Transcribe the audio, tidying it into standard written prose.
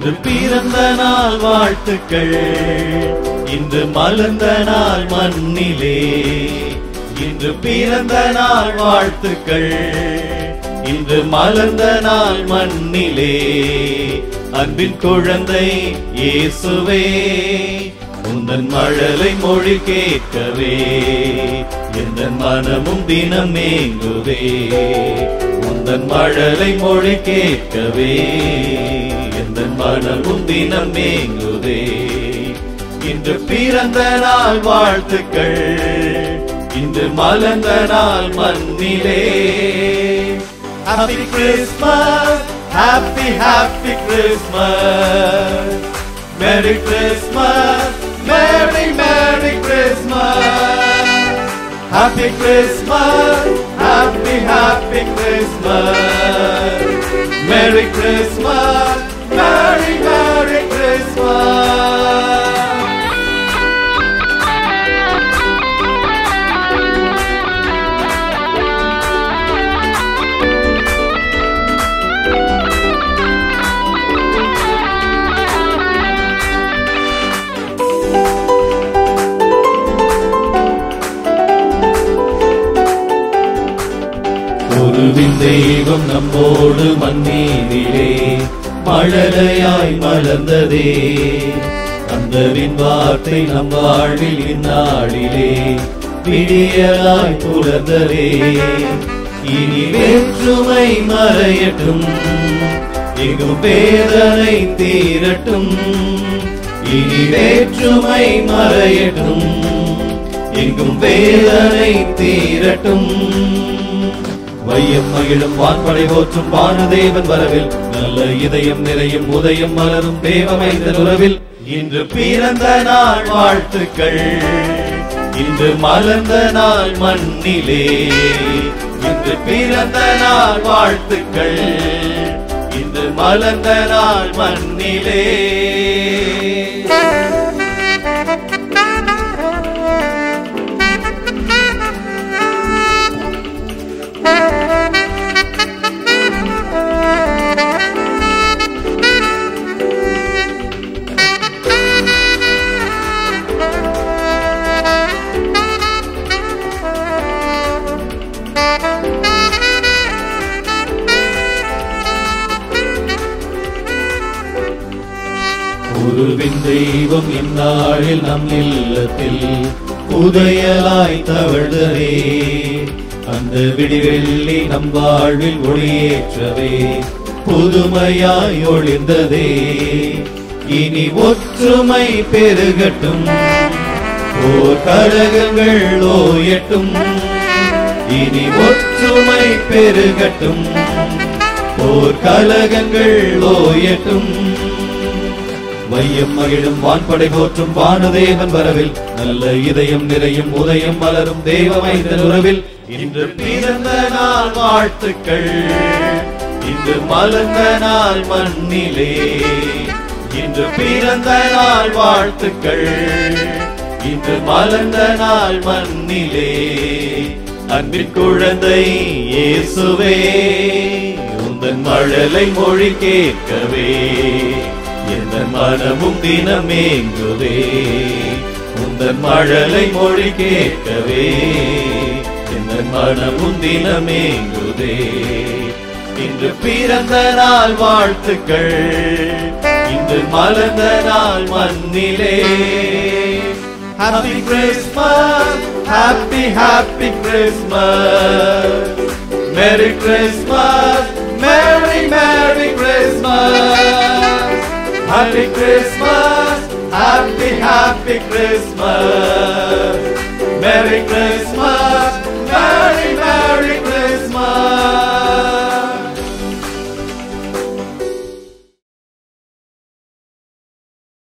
இன்று பிறந்த நாள் வாழ்த்துக்கள், இன்று மலர்ந்த நாள் மண்ணிலே. இன்று பிறந்த நாள் வாழ்த்துக்கள், இன்று மலர்ந்த நாள் மண்ணிலே. அன்பின் குழந்தை இயேசுவே, உந்தன் மழலை மொழி கேட்கவே எந்த மனமும் தினம் ஏங்குவே. உந்தன் மழலை மொழி கேட்கவே எந்த மனமும் தினம் ஏங்குவே. இன்று பிறந்த நாள் வாழ்த்துக்கள், இன்று மலர்ந்த நாள் மண்ணிலே. Happy Christmas, happy happy Christmas, Merry Christmas, Merry Merry Christmas. Happy Christmas, happy happy Christmas, Merry Christmas, Merry Merry Christmas. ஒருவின் தெய்வம் நம்மோடு மண்ணீரிலே மழலையாய் மலர்ந்ததே. அந்தவின் வார்த்தை நம் வாழ்வில் இந்நாளிலே விடியலாய் புலர்ந்ததே. இனி வேற்றுமை மறையட்டும், எங்கும் வேதனை தீரட்டும். இனி வேற்றுமை மறையட்டும், எங்கும் வேதனை தீரட்டும். வையம் மகிழும் வான்படை போற்றும் வானுதேவன் வரவில், நல்ல இதயம் நிறையும் உதயம் மலரும் தேவமைந்தன் உறவில். இன்று பிறந்த நாள் வாழ்த்துக்கள், இன்று மலர்ந்த நாள் மண்ணிலே. இன்று பிறந்த நாள் வாழ்த்துக்கள், இன்று மலர்ந்த நாள் மண்ணிலே. ஒருவின் தெய்வம் இந்நாளில் நம் இல்லத்தில் உதயலாய் தவழ்தரே. அந்த விடிவெள்ளி நம் வாழ்வில் ஒளியேற்றவே புதுமையாய் ஒளிர்ந்ததே. இனி ஒற்றுமை பெருகட்டும், ஓர் கலகங்கள் ஓயட்டும். இனி ஒற்றுமை பெருகட்டும், ஓர் கலகங்கள் ஓயட்டும். வையம் மகிழும் வான்படை போற்றும் வானுதேவன் வரவில், நல்ல இதயம் நிறையும் உதயம் மலரும் தேவமைந்தன் உறவில். இன்று பிறந்த நாள் வாழ்த்துக்கள், இன்று மலர்ந்த நாள் மண்ணிலே. இன்று பிறந்த நாள் வாழ்த்துக்கள், இன்று மலர்ந்த நாள் மண்ணிலே. அன்பின் குழந்தை இயேசுவே, உந்தன் மழலை மொழி கேட்கவே எந்த மனமும் தினம் ஏங்குதே. உந்தன் மழலை மொழி கேட்கவே எந்த மனமும் தினம் ஏங்குதே. இன்று பிறந்த நாள் வாழ்த்துக்கள், இன்று மலர்ந்த நாள் மண்ணிலே. Happy Christmas, happy happy Christmas, Merry Christmas, Merry Merry Christmas. Happy Christmas, happy happy Christmas, Merry Christmas.